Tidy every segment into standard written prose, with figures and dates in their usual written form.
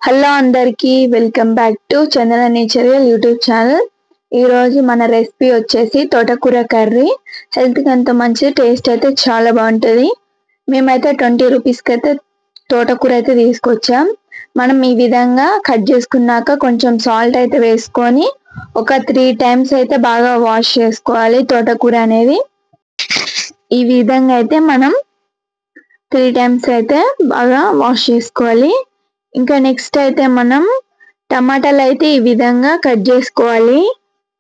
Hello అందరికి welcome back to Chandana natural YouTube channel. ఈ రోజు మన రెసిపీ వచ్చేసి తోటకూర కర్రీ. హెల్త్ కి అంత మంచి టేస్ట్ అయితే చాలా బాగుంటుంది. మేమైతే 20 రూపీస్కి అయితే తోటకూర అయితే తీసుకొచ్చాం. మనం ఈ విధంగా కట్ చేసుకున్నాక కొంచెం సాల్ట్ అయితే వేసుకొని ఒక 3 టైమ్స్ అయితే బాగా వాష్ చేసుకోవాలి. తోటకూర అనేది ఈ విధంగా అయితే మనం 3 టైమ్స్ అయితే బాగా వాష్ చేసుకోవాలి. ఇంకా నెక్స్ట్ అయితే మనం టమాటాలు అయితే ఈ విధంగా కట్ చేసుకోవాలి.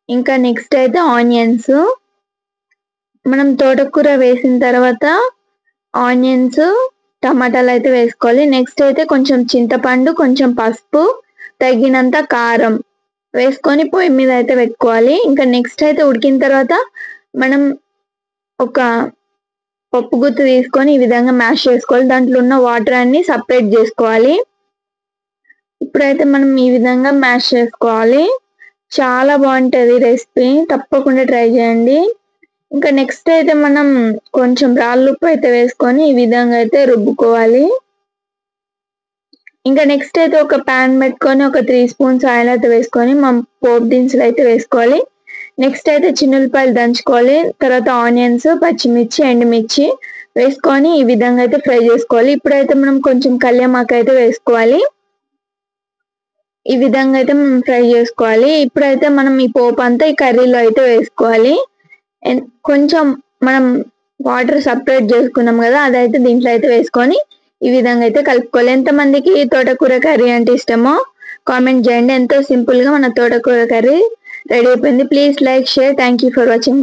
ఇంకా నెక్స్ట్ అయితే ఆనియన్స్, మనం తోటకూర వేసిన తర్వాత ఆనియన్స్ టమాటాలు అయితే వేసుకోవాలి. నెక్స్ట్ అయితే కొంచెం చింతపండు, కొంచెం పసుపు, తగినంత కారం వేసుకొని పొయ్యి మీద అయితే పెట్టుకోవాలి. ఇంకా నెక్స్ట్ అయితే ఉడికిన తర్వాత మనం ఒక పప్పు గుత్తి తీసుకొని ఈ విధంగా మ్యాష్ చేసుకోవాలి. దాంట్లో ఉన్న వాటర్ అన్ని సపరేట్ చేసుకోవాలి. ఇప్పుడైతే మనం ఈ విధంగా మ్యాష్ చేసుకోవాలి. చాలా బాగుంటుంది రెసిపీ, తప్పకుండా ట్రై చేయండి. ఇంకా నెక్స్ట్ అయితే మనం కొంచెం రాళ్ళుప్పు అయితే వేసుకొని ఈ విధంగా అయితే రుబ్బుకోవాలి. ఇంకా నెక్స్ట్ అయితే ఒక ప్యాన్ పెట్టుకొని ఒక 3 స్పూన్స్ ఆయిల్ అయితే వేసుకొని మనం పోపు దినుసులు అయితే వేసుకోవాలి. నెక్స్ట్ అయితే చిన్నులపాయలు దంచుకోవాలి. తర్వాత ఆనియన్స్, పచ్చిమిర్చి, ఎండుమిర్చి వేసుకొని ఈ విధంగా అయితే ఫ్రై చేసుకోవాలి. ఇప్పుడైతే మనం కొంచెం కళ్యామాకు అయితే వేసుకోవాలి. ఈ విధంగా అయితే మనం ఫ్రై చేసుకోవాలి. ఇప్పుడైతే మనం ఈ పోపు అంతా ఈ కర్రీలో అయితే వేసుకోవాలి. కొంచెం మనం వాటర్ సపరేట్ చేసుకున్నాం కదా, అదైతే దీంట్లో అయితే వేసుకొని ఈ విధంగా అయితే కలుపుకోవాలి. ఎంతమందికి తోటకూర కర్రీ అంటే ఇష్టమో కామెంట్ చేయండి. ఎంతో సింపుల్ గా మన తోటకూర కర్రీ రెడీ అయిపోయింది. Please like, share. Thank you for watching.